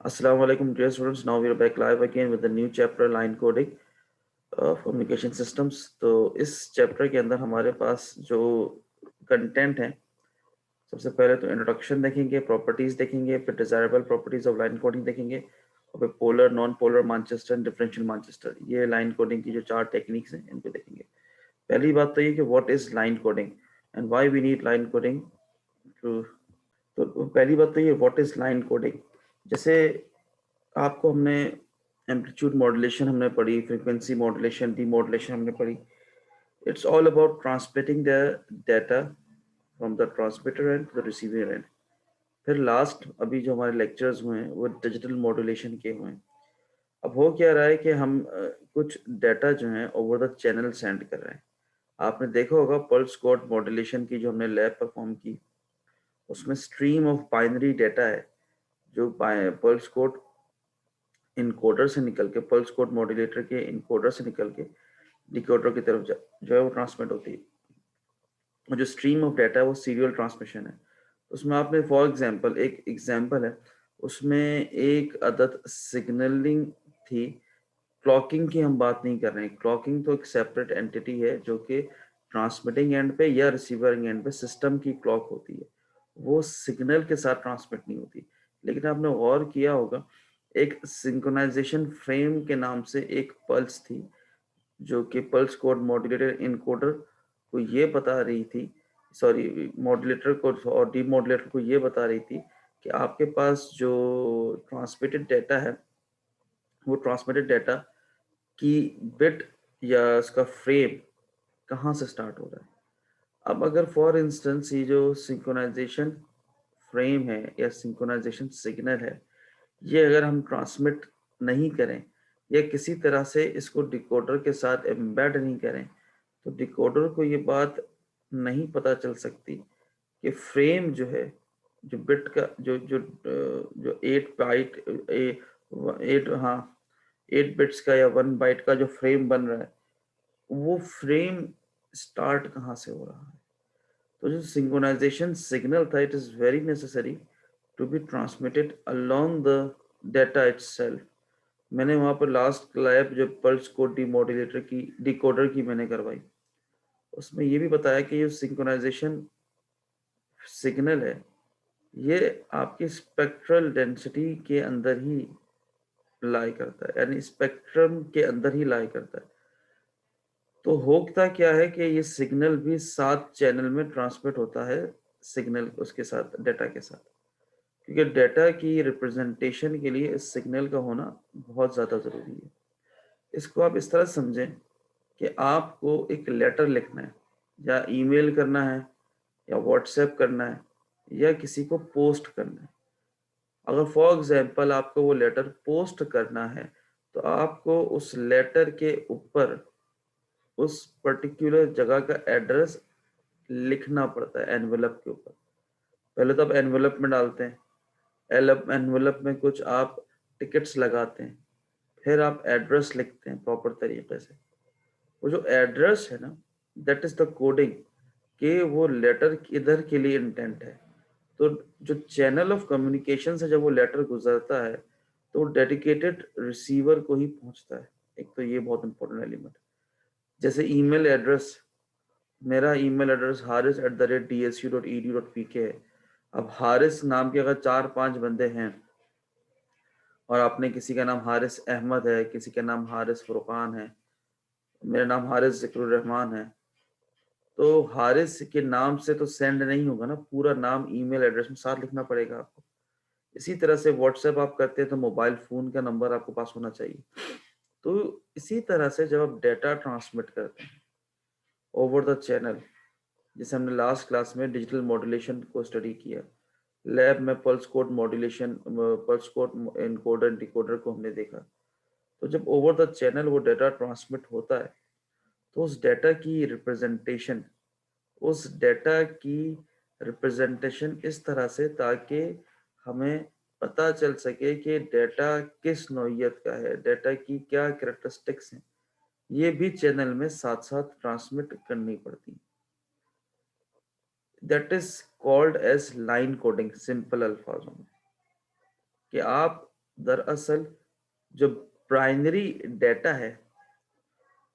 Assalamu alaikum, dear students. Now we are back live again with the new chapter line coding communication systems. तो इस chapter के अंदर हमारे पास जो content है, सबसे पहले तो इंट्रोडक्शन देखेंगे, प्रॉपर्टीज देखेंगे, फिर desirable properties of line coding देखेंगे, और फिर polar, non polar Manchester, differential Manchester, ये लाइन कोडिंग की जो 4 टेक्निक्स हैं इनको देखेंगे। पहली बात तो ये कि what is line coding and why we need line coding too. तो पहली बात तो ये व्हाट इज लाइन कोडिंग। जैसे आपको हमने एम्पलीट्यूड मॉड्यूलेशन हमने पढ़ी, फ्रीक्वेंसी मॉड्यूलेशन, डीमॉड्यूलेशन हमने पढ़ी। It's all about transmitting the data from the transmitter end to the receiver end. फिर लास्ट अभी जो हमारे लेक्चर्स हुए हैं वो डिजिटल मॉड्यूलेशन के हुए हैं। अब हो क्या रहा है कि हम कुछ डाटा जो है ओवर द चैनल सेंड कर रहे हैं। आपने देखा होगा पल्स कोड मॉड्यूलेशन की जो हमने लैब परफॉर्म की, उसमें स्ट्रीम ऑफ बाइनरी डाटा है जो पल्स कोड इनकोडर से निकल के, पल्स कोड मॉड्यूलेटर के इनकोडर से निकल के डिकोडर की तरफ जो है वो ट्रांसमिट होती है। और जो स्ट्रीम ऑफ डाटा है वो सीरियल ट्रांसमिशन है। उसमें आपने फॉर एग्जांपल, एक एग्जांपल है, उसमें एक अदद सिग्नलिंग थी। क्लॉकिंग की हम बात नहीं कर रहे हैं, क्लॉकिंग तो एक सेपरेट एंटिटी है जो कि ट्रांसमिटिंग एंड पे या रिसीविंग एंड पे सिस्टम की क्लॉक होती है, वो सिग्नल के साथ ट्रांसमिट नहीं होती। लेकिन आपने गौर किया होगा, एक सिंक्रोनाइजेशन फ्रेम के नाम से एक पल्स थी जो कि पल्स कोड मॉड्यूलेटर इनकोडर को ये बता रही थी, सॉरी मॉड्यूलेटर को और डीमॉड्यूलेटर को ये बता रही थी कि आपके पास जो ट्रांसमिटेड डाटा है, वो ट्रांसमिटेड डाटा की बिट या उसका फ्रेम कहाँ से स्टार्ट हो रहा है। अब अगर फॉर इंस्टेंस ये जो सिंक्रोनाइजेशन फ्रेम है या सिंक्रोनाइजेशन सिग्नल है, ये अगर हम ट्रांसमिट नहीं करें या किसी तरह से इसको डिकोडर के साथ एम्बेड नहीं करें, तो डिकोडर को ये बात नहीं पता चल सकती कि फ्रेम जो है, जो बिट का जो जो जो 8 बाइट, 8, हाँ, 8 बिट्स का या 1 बाइट का जो फ्रेम बन रहा है, वो फ्रेम स्टार्ट कहाँ से हो रहा है। तो जो सिंक्रोनाइजेशन सिग्नल था, it is very necessary to be transmitted along the data itself. मैंने वहां पर लास्ट लैब जो पल्स कोड डीमॉड्यूलेटर की डिकोडर की मैंने करवाई, उसमें ये भी बताया कि ये सिंक्रोनाइजेशन सिग्नल है, ये आपकी स्पेक्ट्रल डेंसिटी के अंदर ही लाई करता है, यानी स्पेक्ट्रम के अंदर ही लाई करता है। तो होता क्या है कि ये सिग्नल भी 7 चैनल में ट्रांसमिट होता है, सिग्नल उसके साथ, डाटा के साथ। क्योंकि डाटा की रिप्रेजेंटेशन के लिए इस सिग्नल का होना बहुत ज़्यादा ज़रूरी है। इसको आप इस तरह समझें कि आपको एक लेटर लिखना है, या ईमेल करना है, या व्हाट्सएप करना है, या किसी को पोस्ट करना है। अगर फॉर एग्जांपल आपको वो लेटर पोस्ट करना है, तो आपको उस लेटर के ऊपर उस पर्टिकुलर जगह का एड्रेस लिखना पड़ता है एनवेलप के ऊपर। पहले तो आप एनवेलप में डालते हैं, एनवेलप में कुछ आप टिकट्स लगाते हैं, फिर आप एड्रेस लिखते हैं प्रॉपर तरीके से। वो जो एड्रेस है ना, दैट इज द कोडिंग, कि वो लेटर किधर के लिए इंटेंट है। तो जो चैनल ऑफ कम्युनिकेशन से जब वो लेटर गुजरता है, तो डेडिकेटेड रिसीवर को ही पहुंचता है। एक तो ये बहुत इंपॉर्टेंट एलिमेंट। जैसे ईमेल एड्रेस, मेरा ईमेल एड्रेस haris@dsu.edu.pk है। अब हारिस नाम के अगर 4-5 बंदे हैं, और आपने किसी का नाम हारिस अहमद है, किसी का नाम हारिस फुरकान है, मेरा नाम हारिस जिक्रुर रहमान है, तो हारिस के नाम से तो सेंड नहीं होगा ना, पूरा नाम ईमेल एड्रेस में साथ लिखना पड़ेगा आपको। इसी तरह से व्हाट्सएप आप करते हैं तो मोबाइल फोन का नंबर आपको पास होना चाहिए। तो इसी तरह से जब आप डेटा ट्रांसमिट करते हैं ओवर द चैनल, जैसे हमने लास्ट क्लास में डिजिटल मॉड्यूलेशन को स्टडी किया, लैब में pulse code modulation, pulse code encoder decoder को हमने देखा। तो जब ओवर द चैनल वो डेटा ट्रांसमिट होता है, तो उस डेटा की रिप्रेजेंटेशन, उस डेटा की रिप्रेजेंटेशन इस तरह से, ताकि हमें पता चल सके कि डेटा किस नौइयत का है, डेटा की क्या कैरेक्टरिस्टिक्स हैं, ये भी चैनल में साथ साथ ट्रांसमिट करनी पड़ती है। That is called as line coding, simple अल्फाजों में, कि आप दरअसल जो बाइनरी डेटा है,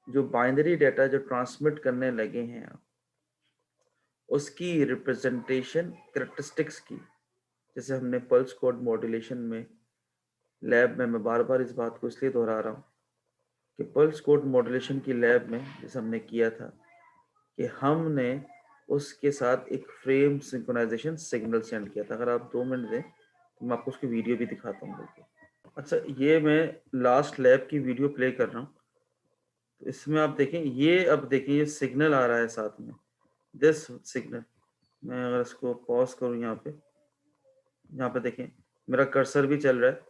जो बाइनरी डेटा जो ट्रांसमिट करने लगे हैं आप, उसकी रिप्रेजेंटेशन कैरेक्टरिस्टिक्स की, जैसे हमने पल्स कोड मॉड्यूलेशन में लैब में, मैं बार बार इस बात को इसलिए दोहरा रहा हूँ कि पल्स कोड मॉड्यूलेशन की लैब में जैसे हमने किया था कि हमने उसके साथ एक फ्रेम सिंक्रोनाइजेशन सिग्नल सेंड किया था। अगर आप 2 मिनट दें तो मैं आपको उसकी वीडियो भी दिखाता हूँ। अच्छा, ये मैं लास्ट लैब की वीडियो प्ले कर रहा हूँ। तो इसमें आप देखें, ये अब देखिए ये सिग्नल आ रहा है साथ में, दिस सिग्नल। मैं अगर इसको पॉज करूँ यहाँ पे देखें मेरा कर्सर भी चल रहा है।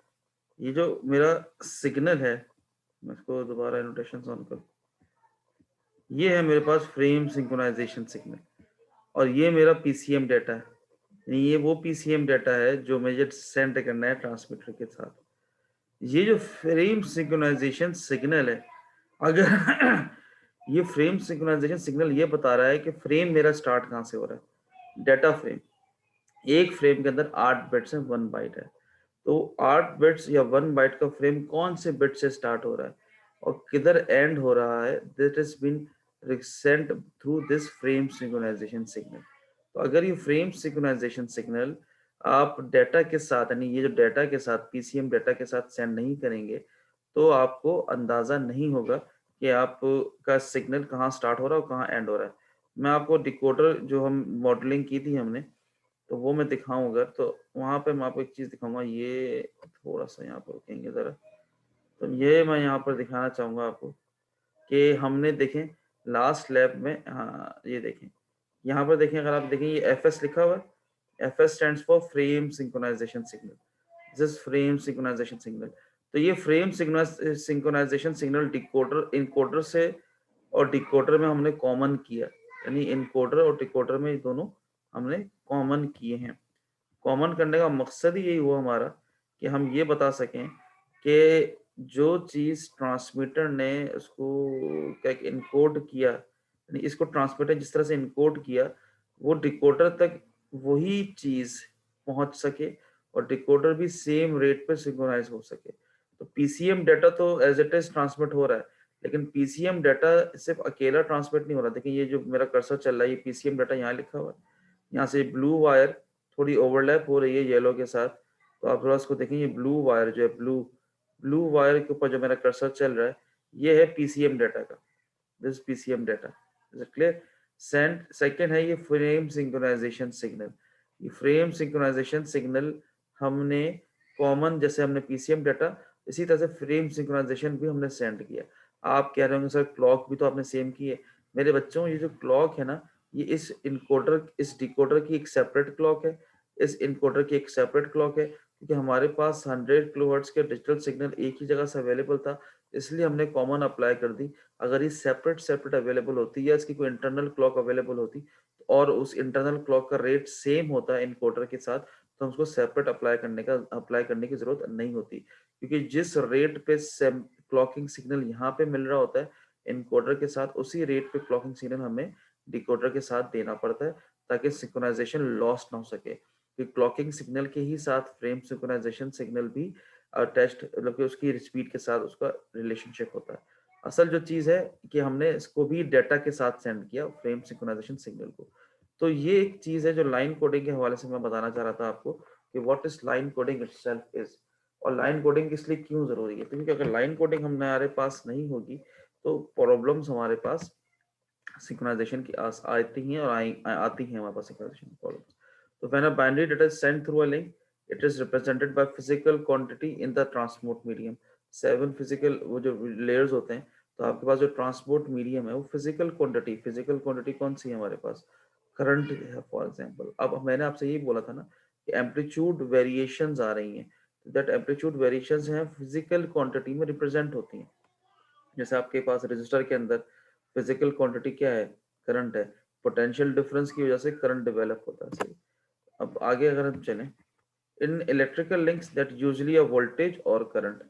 ये जो मेरा सिग्नल है, मैं इसको दोबारा एनोटेशन ऑन करूँ, ये है मेरे पास फ्रेम सिंक्रोनाइजेशन सिग्नल, और ये मेरा पीसीएम डाटा है। यानी ये वो पीसीएम डाटा है जो मुझे सेंड करना है ट्रांसमीटर के साथ। ये जो फ्रेम सिंक्रोनाइजेशन सिग्नल है, अगर ये फ्रेम सिंक्रोनाइजेशन सिग्नल ये बता रहा है कि फ्रेम मेरा स्टार्ट कहाँ से हो रहा है, डाटा फ्रेम। एक फ्रेम के अंदर 8 बिट्स है, 1 बाइट है। तो 8 बिट्स या 1 बाइट का फ्रेम कौन से बिट से स्टार्ट हो रहा है और किधर एंड हो रहा है, that is been sent through this frame synchronisation signal. तो अगर ये फ्रेम सिंक्रोनाइजेशन सिग्नल आप डाटा के साथ, यानी ये जो डाटा के साथ पीसीएम डाटा के साथ सेंड नहीं करेंगे, तो आपको अंदाजा नहीं होगा कि आपका सिग्नल कहाँ स्टार्ट हो रहा है और कहाँ एंड हो रहा है। मैं आपको डिकोडर जो हम मॉडलिंग की थी हमने, तो वो मैं दिखाऊंगा। तो वहां पे मैं आपको एक चीज दिखाऊंगा, ये थोड़ा सा यहाँ पर रुकेंगे जरा। तो ये मैं यहाँ पर दिखाना चाहूंगा आपको कि हमने देखें लास्ट लैब में, हाँ ये देखें, यहाँ पर देखें, अगर आप देखें ये एफ एस लिखा हुआ है। F S stand for frame synchronisation signal, this frame synchronisation signal. तो ये frame synchronisation signal decoder encoder से और डिकोडर में हमने कॉमन किया, यानी इनकोडर और डिकोडर में दोनों हमने कॉमन किए हैं। कॉमन करने का मकसद ही यही हुआ हमारा कि हम ये बता सकें कि जो चीज ट्रांसमीटर ने उसको क्या इनकोड किया, यानी इसको ट्रांसमीटर जिस तरह से इनकोड किया, वो डिकोडर तक वही चीज पहुंच सके और डिकोडर भी सेम रेट पे सिंक्रोनाइज हो सके। तो पीसीएम डाटा तो एज इट इज ट्रांसमिट हो रहा है, लेकिन पीसीएम डाटा सिर्फ अकेला ट्रांसमिट नहीं हो रहा। देखिए ये जो मेरा कर्सर चल रहा है, ये पीसीएम डाटा यहाँ लिखा हुआ है, यहाँ से ब्लू वायर थोड़ी ओवरलैप हो रही है येलो के साथ। तो आप थोड़ा इसको देखें, ये ब्लू वायर जो है, ब्लू वायर के ऊपर जो मेरा कर्सर चल रहा है, ये है पीसीएम डाटा का, this PCM data. Is it clear? Second है ये फ्रेम सिंक्रोनाइजेशन सिग्नल। ये फ्रेम सिंक्रोनाइजेशन सिग्नल हमने कॉमन, जैसे हमने पीसीएम डाटा, इसी तरह से फ्रेम सिंक्रोनाइजेशन भी हमने सेंड किया। आप कह रहे होंगे सर क्लॉक भी तो आपने सेम की है। मेरे बच्चों, ये जो क्लॉक है ना, ये इस डिकोडर की एक सेपरेट क्लॉक है, इस इनकोडर की एक सेपरेट क्लॉक है, क्योंकि हमारे पास 100 किलोहर्ट्ज के डिजिटल सिग्नल एक ही जगह से अवेलेबल था, इसलिए हमने कॉमन अप्लाई कर दी। अगर ये सेपरेट सेपरेट अवेलेबल होती या इसकी कोई इंटरनल क्लॉक अवेलेबल होती और उस इंटरनल क्लॉक का रेट सेम होता है इनकोडर के साथ, तो हमको सेपरेट अप्लाई करने की जरूरत नहीं होती, क्योंकि जिस रेट पे क्लॉकिंग सिग्नल यहाँ पे मिल रहा होता है इनकोडर के साथ, उसी रेट पे क्लॉकिंग सिग्नल हमें डिकोडर के साथ देना पड़ता है, ताकि सिंक्रोनाइजेशन लॉस्ट ना हो सके। कि क्लॉकिंग सिग्नल के ही साथ फ्रेम सिंक्रोनाइजेशन सिग्नल भी अटैच्ड, मतलब कि उसकी स्पीड के साथ उसका रिलेशनशिप होता है। असल जो चीज है कि हमने इसको भी डेटा के साथ सेंड किया, फ्रेम सिंक्रोनाइजेशन सिग्नल को। तो ये एक चीज है जो लाइन कोडिंग के हवाले से मैं बताना चाह रहा था आपको कि what is line coding itself is, और लाइन कोडिंग इसलिए क्यों जरूरी है, क्योंकि अगर लाइन कोडिंग हमारे पास नहीं होगी तो प्रॉब्लम्स हमारे पास सिंक्रोनाइजेशन की आती हैं और आती हैं हमारे पास सिंक्रोनाइजेशन प्रॉब्लम्स। तो when a binary data is sent through a link, it is represented by physical quantity in the transport medium. 7 physical वो जो लेयर्स होते हैं, तो आपके पास जो ट्रांसपोर्ट मीडियम है वो फिजिकल क्वांटिटी कौन सी है हमारे पास, करंट है फॉर एग्जांपल। अब मैंने आपसे यही बोला था ना कि एम्पलीट्यूड वेरिएशंस आ रही हैं, दैट एम्पलीट्यूड वेरिएशंस हैं फिजिकल क्वांटिटी में रिप्रेजेंट होती हैं। जैसे आपके पास रजिस्टर के अंदर फिजिकल क्वांटिटी क्या है, करंट है, पोटेंशियल डिफरेंस की वजह से करंट डेवलप होता है। सही। अब आगे अगर हम चलें, in electrical links that usually a voltage और करंट,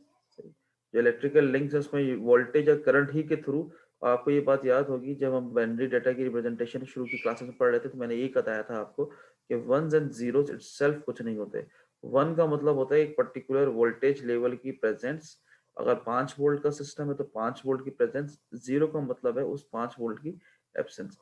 जो इलेक्ट्रिकल लिंक्स है उसमें वोल्टेज और करंट ही के थ्रू, आपको ये बात याद होगी जब हम बाइनरी डाटा की रिप्रेजेंटेशन शुरू की क्लासेस में पढ़ रहे थे, तो मैंने ये बताया था आपको कि वंस एंड जीरोस इटसेल्फ कुछ नहीं होते, 1 का मतलब होता है एक पर्टिकुलर वोल्टेज लेवल की प्रेजेंस। अगर 5 वोल्ट का सिस्टम है तो 5 वोल्ट की प्रेजेंस। 0 का मतलब है उस 5 वोल्ट की एब्सेंस।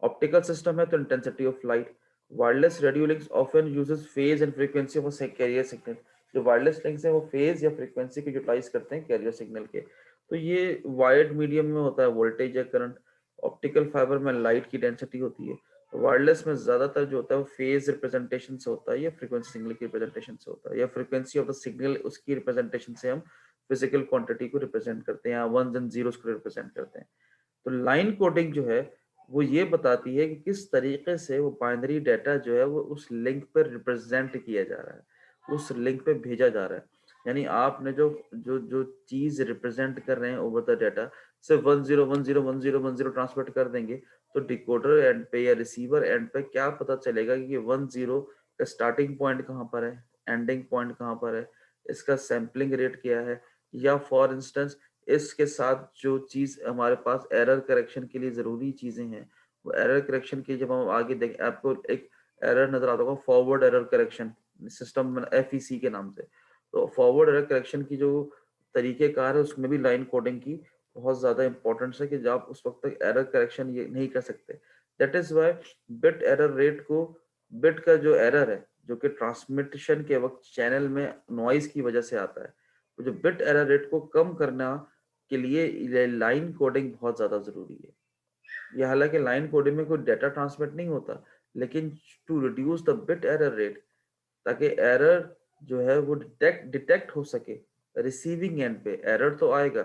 ऑप्टिकल सिस्टम है तो intensity of light. Wireless radio links often uses phase and frequency of a carrier signal. जो वायरलेस लिंक्स है वो फेज या फ्रीक्वेंसी को यूटिलाइज करते हैं कैरियर सिग्नल के। तो ये वायर्ड मीडियम में होता है वोल्टेज या करंट। ऑप्टिकल फाइबर में लाइट की डेंसिटी होती है। वायरलेस में ज्यादातर जो होता है वो फेज रिप्रेजेंटेशन से होता है या फ्रीक्वेंसी सिग्नल की रिप्रेजेंटेशन से होता है या फ्रीक्वेंसी ऑफ द सिग्नल उसकी रिप्रेजेंटेशन से हम फिजिकल क्वांटिटी को रिप्रेजेंट करते हैं या वंस एंड जीरोस को रिप्रेजेंट करते हैं। तो लाइन कोडिंग जो है वो ये बताती है कि किस तरीके से वो बाइनरी डाटा जो है वो उस लिंक पर रिप्रेजेंट किया जा रहा है, उस लिंक पे भेजा जा रहा है। यानी आपने जो जो जो चीज रिप्रेजेंट कर रहे हैं ओवर द डाटा, सिर्फ 10101010 ट्रांसमिट कर देंगे तो डिकोडर एंड पे या रिसीवर एंड पे क्या पता चलेगा कि 10 का स्टार्टिंग पॉइंट कहाँ पर है, एंडिंग पॉइंट कहाँ पर है, इसका सैम्पलिंग रेट क्या है, या फॉर इंस्टेंस इसके साथ जो चीज हमारे पास एरर करेक्शन के लिए जरूरी चीजें हैं, वो एरर करेक्शन की जब हम आगे देखें आपको एक एरर नजर आता होगा forward error correction system FEC के नाम से। तो फॉरवर्ड एरर करेक्शन की जो तरीकेकार है उसमें भी लाइन कोडिंग की बहुत ज्यादा इंपॉर्टेंस है कि जब आप उस वक्त तक एरर करेक्शन ये नहीं कर सकते। That is why bit error rate को, बिट का जो एरर है जो कि ट्रांसमिशन के वक्त चैनल में नॉइज की वजह से आता है, तो जो बिट एरर रेट को कम करना के लिए लाइन कोडिंग बहुत ज्यादा जरूरी है। ये हालांकि लाइन कोडिंग में कोई डाटा ट्रांसमिट नहीं होता, लेकिन to reduce the bit error rate, ताकि एरर जो है वो डिटेक्ट हो सके। रिसीविंग एंड पे एरर तो आएगा,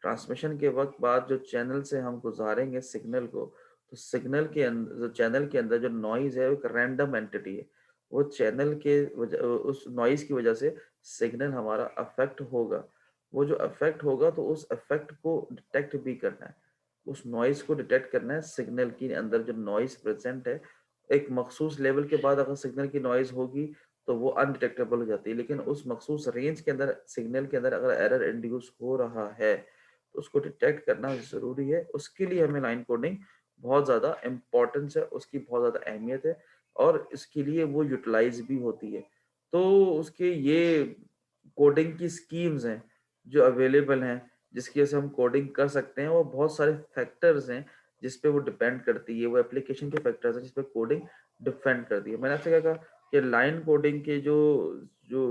ट्रांसमिशन के वक्त बाद जो चैनल से हम गुजारेंगे सिग्नल को, तो सिग्नल के अंदर जो चैनल के अंदर जो नॉइज है वो एक रैंडम एंटिटी है। वो चैनल के उस नॉइज की वजह से सिग्नल हमारा अफेक्ट होगा। वो जो अफेक्ट होगा तो उस अफेक्ट को डिटेक्ट भी करना है, उस नॉइज को डिटेक्ट करना है। सिग्नल के अंदर जो नॉइज प्रेजेंट है एक मखसूस लेवल के बाद अगर सिग्नल की नॉइज होगी तो वो अनडिटेक्टेबल हो जाती है, लेकिन उस मखसूस रेंज के अंदर सिग्नल के अंदर अगर एरर इंड्यूस हो रहा है तो उसको डिटेक्ट करना जरूरी है। उसके लिए हमें लाइन कोडिंग बहुत ज्यादा इंपॉर्टेंस है, उसकी बहुत ज्यादा अहमियत है और इसके लिए वो यूटिलाइज भी होती है। तो उसके ये कोडिंग की स्कीम्स हैं जो अवेलेबल हैं जिसकी वजह से हम कोडिंग कर सकते हैं, वो बहुत सारे फैक्टर्स हैं जिस पे वो डिपेंड करती है, वो एप्लीकेशन के फैक्टर्स हैं जिस पे कोडिंग डिपेंड करती है। मैंने आपसे क्या कहा कि लाइन कोडिंग के जो जो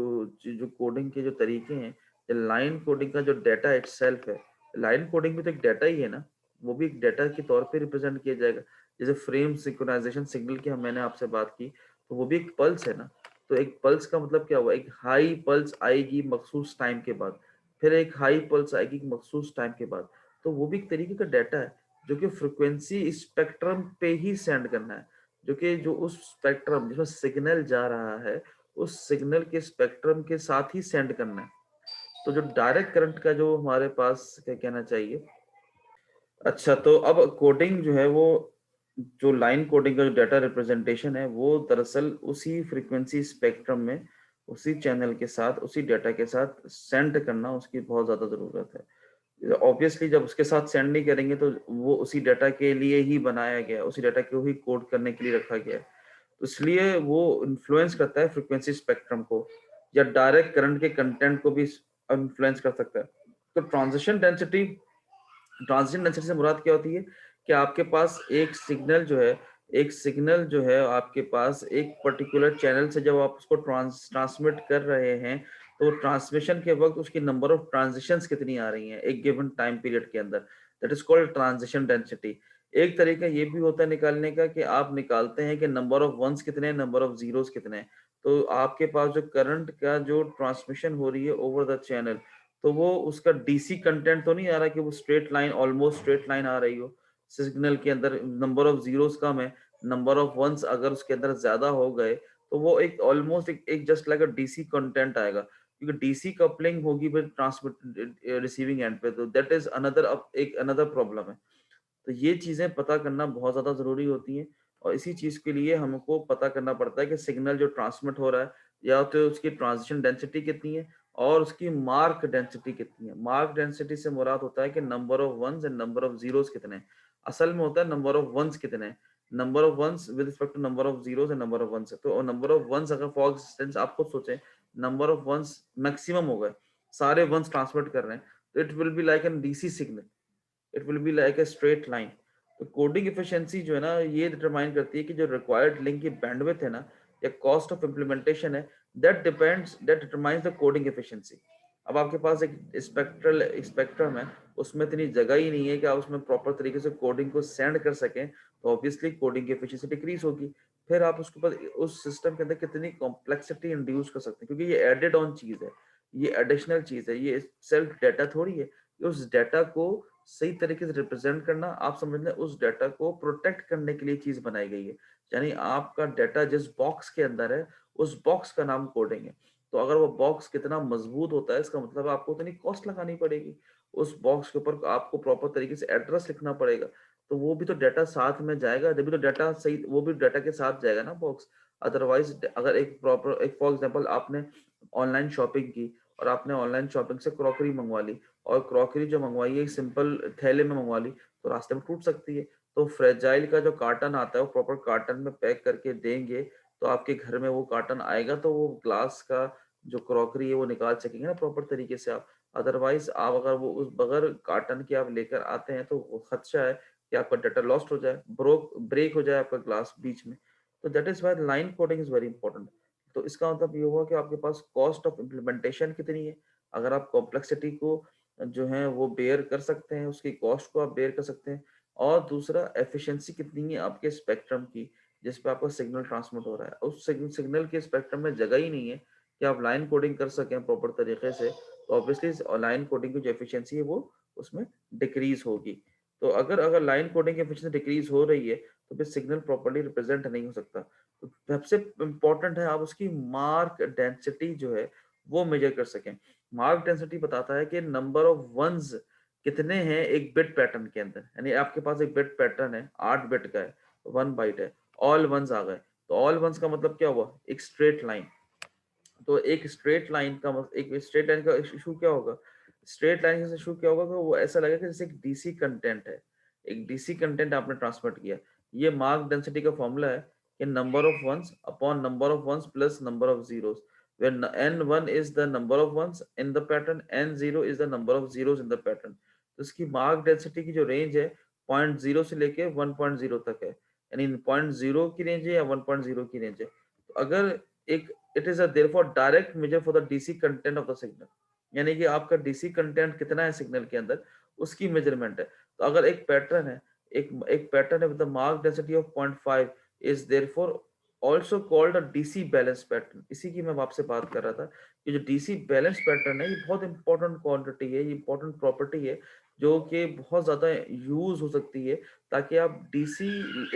जो कोडिंग के जो तरीके हैं, लाइन कोडिंग का जो डाटा इटसेल्फ है, लाइन कोडिंग भी तो एक डाटा ही है ना, वो भी एक डाटा के तौर पे रिप्रेजेंट किया जाएगा। जैसे फ्रेम सिंक्रोनाइजेशन सिग्नल की हम मैंने आपसे बात की, तो वो भी एक पल्स है ना। तो एक पल्स का मतलब क्या हुआ, एक हाई पल्स आएगी मखसूस टाइम के बाद, फिर एक हाई पल्स आएगी मखसूस टाइम के बाद, तो वो भी एक तरीके का डाटा है जो कि फ्रिक्वेंसी स्पेक्ट्रम पे ही सेंड करना है, जो कि जो उस स्पेक्ट्रम जिसमें सिग्नल जा रहा है उस सिग्नल के स्पेक्ट्रम के साथ ही सेंड करना है। तो जो डायरेक्ट करंट का जो हमारे पास क्या कहना चाहिए। अच्छा, तो अब कोडिंग जो है वो जो लाइन कोडिंग का जो डाटा रिप्रेजेंटेशन है वो दरअसल उसी फ्रीक्वेंसी स्पेक्ट्रम में उसी चैनल के साथ उसी डाटा के साथ सेंड करना उसकी बहुत ज्यादा जरूरत है। ऑब्वियसली जब उसके साथ सेंड नहीं करेंगे तो वो उसी डाटा के लिए ही बनाया गया, उसी डाटा को ही कोड करने के लिए रखा गया है, तो इसलिए वो इन्फ्लुएंस करता है फ्रीक्वेंसी स्पेक्ट्रम को, या डायरेक्ट करंट के कंटेंट को भी इन्फ्लुएंस कर सकता है। तो ट्रांजिशन डेंसिटी से मुराद क्या होती है कि आपके पास एक सिग्नल जो है, एक सिग्नल जो है आपके पास एक पर्टिकुलर चैनल से जब आप उसको ट्रांसमिट कर रहे हैं तो ट्रांसमिशन के वक्त उसकी नंबर ऑफ ट्रांजिशंस कितनी आ रही हैं एक गिवन टाइम पीरियड के अंदर, that is called transition density. एक तरीका ये भी होता है निकालने का कि आप निकालते हैं कि नंबर ऑफ वंस कितने हैं, नंबर ऑफ जीरोस कितने हैं। तो आपके पास जो करंट का जो ट्रांसमिशन हो रही है ओवर द चैनल, तो वो उसका डीसी कंटेंट तो नहीं आ रहा कि वो straight line almost straight line आ रही हो। सिग्नल के अंदर नंबर ऑफ जीरोस कम है, नंबर ऑफ वंस अगर उसके अंदर ज्यादा हो गए तो वो एक ऑलमोस्ट एक just like a DC content आएगा, क्योंकि डीसी कपलिंग होगी फिर ट्रांसमिट रिसीविंग एंड पे, तो दैट इज अनदर एक अनदर प्रॉब्लम है। तो ये चीजें पता करना बहुत ज्यादा जरूरी होती हैं और इसी चीज के लिए हमको पता करना पड़ता है कि सिग्नल जो ट्रांसमिट हो रहा है या तो उसकी ट्रांजिशन डेंसिटी कितनी है और उसकी मार्क डेंसिटी कितनी है। मार्क डेंसिटी से मुराद होता है कि number of ones and number of zeros कितने हैं, असल में होता है नंबर ऑफ वंस कितने हैं। Number of ones with respect to number of zeros and number of ones है। तो नंबर ऑफ वंस अगर फॉर इंस्टेंस आप खुद सोचें, नंबर ऑफ वंस मैक्सिमम हो गए, सारे वंस ट्रांसमिट कर रहे हैं, तो it will be like an DC signal, it will be like a straight line. तो कोडिंग एफिशिएंसी जो है ना, ये डिटरमाइन करती है कि जो रिक्वायर्ड लिंक की बैंडविड्थ है ना, या कॉस्ट ऑफ इम्प्लीमेंटेशन है, that determines the coding efficiency. अब आपके पास एक स्पेक्ट्रम है, उसमें इतनी जगह ही नहीं है कि आप उसमें प्रॉपर तरीके से कोडिंग को सेंड कर सकें, तो ऑब्वियसली कोडिंग की एफिशिएंसी डिक्रीज होगी। फिर आप उसके ऊपर उस सिस्टम के अंदर कितनी कॉम्प्लेक्सिटी इंड्यूस कर सकते हैं, क्योंकि ये एडेड ऑन चीज है, ये एडिशनल चीज है, ये सेल्फ डाटा थोड़ी है। उस डाटा को सही तरीके से रिप्रेजेंट करना, आप समझ लें उस डाटा को प्रोटेक्ट करने के लिए चीज बनाई गई है। यानी आपका डाटा जिस बॉक्स के अंदर है, उस बॉक्स का नाम कोडिंग है। तो अगर वो बॉक्स कितना मजबूत होता है, इसका मतलब आपको उतनी कॉस्ट लगानी पड़ेगी, उस बॉक्स के ऊपर आपको प्रॉपर तरीके से एड्रेस लिखना पड़ेगा, तो वो भी तो डाटा साथ में जाएगा, जब भी तो डाटा सही, वो भी डाटा के साथ जाएगा ना बॉक्स। अदरवाइज अगर एक प्रॉपर, एक फॉर एग्जांपल आपने ऑनलाइन शॉपिंग की, और आपने ऑनलाइन शॉपिंग से क्रॉकरी मंगवा ली, और क्रॉकरी जो मंगवाई है सिंपल थैले में मंगवा ली, तो रास्ते में टूट सकती है। तो फ्रेजाइल का जो कार्टन आता है, वो प्रॉपर कार्टन में पैक करके देंगे, तो आपके घर में वो कार्टन आएगा, तो वो ग्लास का जो क्रॉकरी है वो निकाल सकेंगे ना प्रॉपर तरीके से आप। अदरवाइज आप अगर वो उस बगैर कार्टन के आप लेकर आते हैं, तो वो खदशा है कि आपका डाटा लॉस्ट हो जाए, ब्रेक हो जाए आपका ग्लास बीच में। तो that is why line coding is very important. तो इसका मतलब ये हुआ कि आपके पास कॉस्ट ऑफ इम्प्लीमेंटेशन कितनी है, अगर आप कॉम्प्लेक्सिटी को जो है वो बेयर कर सकते हैं, उसकी कॉस्ट को आप बेयर कर सकते हैं। और दूसरा, एफिशिएंसी कितनी है आपके स्पेक्ट्रम की, जिस पे आपका सिग्नल ट्रांसमिट हो रहा है, उस सिग्नल के स्पेक्ट्रम में जगह ही नहीं है कि आप लाइन कोडिंग कर सकें प्रॉपर तरीके से, तो ऑब्वियसली लाइन कोडिंग की जो एफिशिएंसी है वो उसमें डिक्रीज होगी। तो अगर अगर लाइन कोडिंग की एफिशिएंसी डिक्रीज हो रही है, तो फिर सिग्नल प्रॉपर्ली रिप्रेजेंट नहीं हो सकता। तो सबसे इम्पोर्टेंट है आप उसकी मार्क डेंसिटी जो है वो मेजर कर सकें। मार्क डेंसिटी बताता है कि नंबर ऑफ वंस कितने हैं एक बिट पैटर्न के अंदर। यानी आपके पास एक बिट पैटर्न है, 8 बिट का है, 1 बाइट है, ऑल वंस आ गए, तो ऑल वंस का मतलब क्या हुआ, एक स्ट्रेट लाइन। तो एक स्ट्रेट लाइन का एक स्ट्रेट लाइन का इशू क्या होगा, स्ट्रेट लाइन का इशू क्या होगा कि वो ऐसा लगेगा जैसे एक डीसी कंटेंट है, एक डीसी कंटेंट आपने ट्रांसमिट किया। ये मार्क डेंसिटी का फॉर्मूला है कि number of ones upon number of ones plus number of zeros, where n1 is the number of ones in the pattern, n0 is the number of zeros in the pattern। तो इसकी mark density की जो range है 0.0 से लेके 1.0 तक है, यानी 0.0 की रेंज है या 1.0 की रेंज है। तो अगर एक, it is a therefore direct measure for the DC content of the signal, यानी कि आपका डीसी कंटेंट कितना है सिग्नल के अंदर, उसकी मेजरमेंट है। तो अगर एक पैटर्न है, एक पैटर्न है with the mark density of 0.5 is therefore also called a DC balance pattern. इसी की मैं आपसे बात कर रहा था कि जो डीसी बैलेंस पैटर्न है, ये बहुत इंपॉर्टेंट क्वांटिटी है, ये इंपॉर्टेंट प्रॉपर्टी है, जो कि बहुत ज्यादा यूज हो सकती है, ताकि आप DC,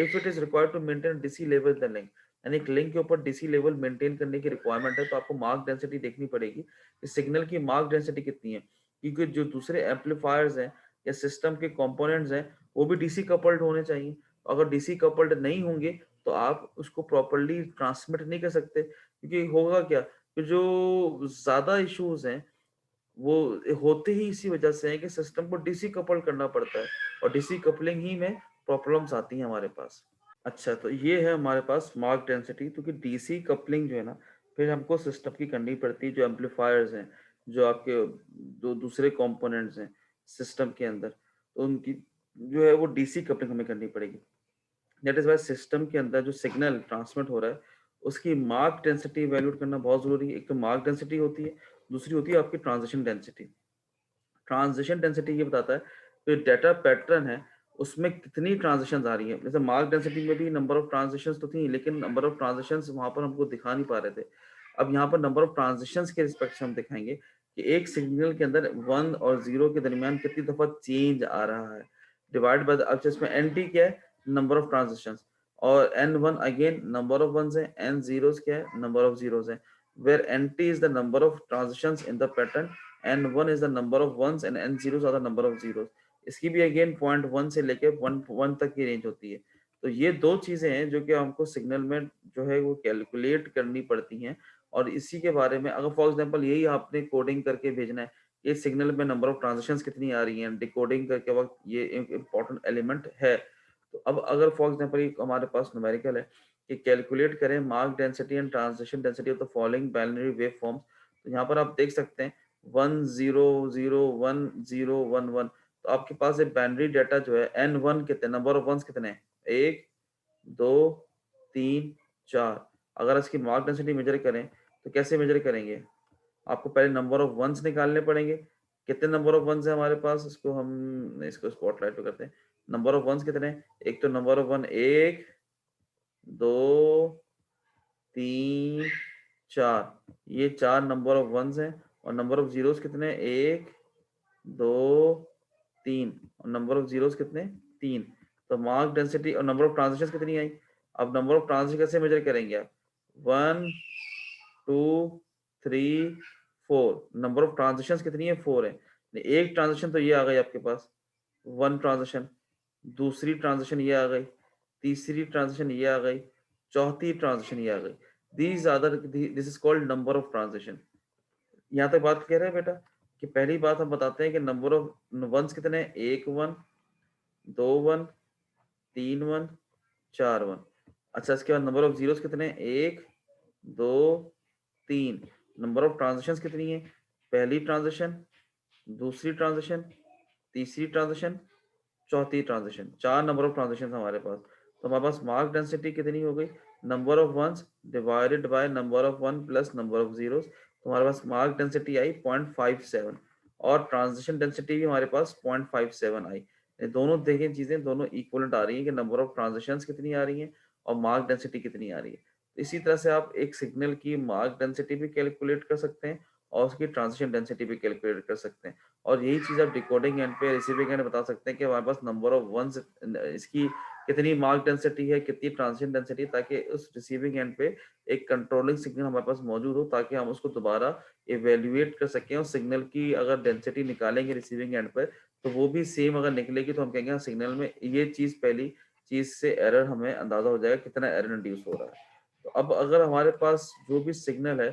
if it is required to maintain DC level the link, यानी एक लिंक के ऊपर डीसी लेवल मेंटेन करने की रिक्वायरमेंट है, तो आपको मार्क डेंसिटी देखनी पड़ेगी कि सिग्नल की मार्क डेंसिटी कितनी है। क्योंकि जो दूसरे एम्पलीफायर्स हैं या सिस्टम के कंपोनेंट्स हैं, वो भी डीसी कपल्ड होने चाहिए। अगर डीसी कपल्ड नहीं होंगे, तो आप उसको प्रॉपरली ट्रांसमिट नहीं कर सकते, क्योंकि होगा क्या कि जो ज्यादा इश्यूज हैं वो होते ही इसी वजह से है कि सिस्टम को डीसी कपल करना पड़ता है, और डीसी कपलिंग ही में प्रॉब्लम्स आती हैं हमारे पास। अच्छा, तो ये है हमारे पास मार्क डेंसिटी, क्योंकि डीसी कपलिंग जो है ना, फिर हमको सिस्टम की करनी पड़ती है, जो एम्पलीफायर्स हैं, जो आपके जो दूसरे कंपोनेंट्स हैं सिस्टम के अंदर, तो उनकी जो है वो डीसी कपलिंग हमें करनी पड़ेगी। दैट इज वाई सिस्टम के अंदर जो सिग्नल ट्रांसमिट हो रहा है, उसकी मार्क डेंसिटी वैल्यूट करना बहुत जरूरी है। एक तो मार्क डेंसिटी होती है, दूसरी होती है आपकी ट्रांजिशन डेंसिटी। ट्रांजिशन डेंसिटी ये बताता है कि डाटा पैटर्न है, उसमें कितनी ट्रांजिशन आ रही है। जैसे मार्क डेंसिटी में भी नंबर ऑफ ट्रांजिशंस तो थी, लेकिन नंबर ऑफ ट्रांजिशंस वहां पर हमको दिखा नहीं पा रहे थे। अब यहाँ पर नंबर ऑफ ट्रांजिशंस के रिस्पेक्ट से हम दिखाएंगे कि एक सिग्नल के अंदर 1 और 0 के दरमियान कितनी दफा चेंज आ रहा है, डिवाइड बाय अब इसमें एन टी क्या है, नंबर ऑफ ट्रांजिशंस, और n1 again number of ones है, n zeros क्या है, नंबर ऑफ जीरोस है, where nt is the number of transitions in the pattern, n1 is the number of ones and n zeros are the number of zeros। इसकी भी again 0.1 से लेके 1 तक की रेंज होती है। तो ये दो चीजें हैं जो कि हमको सिग्नल में जो है वो कैलकुलेट करनी पड़ती हैं, और इसी के बारे में अगर फॉर एग्जांपल यही आपने कोडिंग करके भेजना है, ये सिग्नल में नंबर ऑफ ट्रांजिशंस कितनी आ रही हैं डिकोडिंग करके वक्त, ये एक इंपॉर्टेंट एलिमेंट है। तो अब अगर फॉर एग्जांपल हमारे पास न्यूमेरिकल है कि कैलकुलेट करें mark density and transition density of the following binary wave forms, तो यहाँ पर आप देख सकते हैं 1 0 0 1 0 1 1। तो आपके पास एक बाइनरी डाटा जो है n1 कितने, नंबर ऑफ वंस कितने हैं, 1 2 3 4। अगर इसकी मार्क डेंसिटी मेजर करें तो कैसे मेजर करेंगे, आपको पहले नंबर ऑफ वंस निकालने पड़ेंगे। कितने नंबर ऑफ वंस है हमारे पास, इसको स्पॉटलाइट पे करते हैं। नंबर ऑफ वंस कितने हैं? एक तो नंबर ऑफ वन 1 2 3 4, ये 4 नंबर ऑफ वंस हैं। और नंबर ऑफ जीरोस कितने हैं, 1 2 3, और नंबर ऑफ जीरोस कितने, 3। तो मार्क डेंसिटी और नंबर ऑफ ट्रांजिशंस कितनी आई। अब नंबर ऑफ ट्रांजिशन कैसे मेजर करेंगे आप, 1 2 3 4, नंबर ऑफ ट्रांजिशंस कितनी है, 4 है। एक ट्रांजिशन तो ये आ गई आपके पास, 1 ट्रांजिशन, दूसरी ट्रांजिशन ये आ गई, तीसरी ट्रांजिशन ये आ गई, चौथी ट्रांजिशन ये आ गई। This is called number of transition. यहाँ तक बात कह रहे हैं बेटा कि पहली बात हम बताते हैं कि नंबर ऑफ वंस कितने हैं, 1 1 2 1 3 1 4 1। अच्छा, इसके बाद नंबर ऑफ जीरोस कितने हैं, 1 2 3। नंबर ऑफ ट्रांजिशंस कितनी है, पहली ट्रांजिशन, दूसरी ट्रांजिशन, तीसरी ट्रांजिशन, चौथी ट्रांजिशन, 4 नंबर ऑफ ट्रांजिशन हमारे पास। तो हमारे पास मार्क डेंसिटी कितनी हो गई, number of ones divided by number of one plus number of zeros. तो हमारे पास मार्क डेंसिटी आई 0.57, और ट्रांजिशन डेंसिटी भी हमारे पास 0.57 आई। ये दोनों देखें चीजें दोनों इक्वलेंट आ रही है कि नंबर ऑफ ट्रांजिशंस कितनी आ रही है और मार्क डेंसिटी कितनी आ रही है। इसी तरह से आप एक सिग्नल की मार्क डेंसिटी भी कैलकुलेट कर सकते हैं और उसकी ट्रांजिशन डेंसिटी भी कैलकुलेट कर सकते हैं। और यही चीज आप डिकोडिंग एंड पे रिसीविंग एंड बता सकते हैं कि हमारे पास नंबर ऑफ वंस, इसकी कितनी मार्क डेंसिटी है, कितनी ट्रांजिशन डेंसिटी, ताकि उस रिसीविंग एंड पे एक कंट्रोलिंग सिग्नल हमारे पास मौजूद हो, ताकि हम उसको दोबारा इवेल्युएट कर सकें। और सिग्नल की अगर डेंसिटी निकालेंगे रिसीविंग एंड पर तो वो भी सेम अगर निकलेगी तो हम कहेंगे सिग्नल में ये चीज, पहली चीज से एरर हमें अंदाजा हो जाएगा कितना एरर इंड्यूस हो रहा है। तो अब अगर हमारे पास जो भी सिग्नल है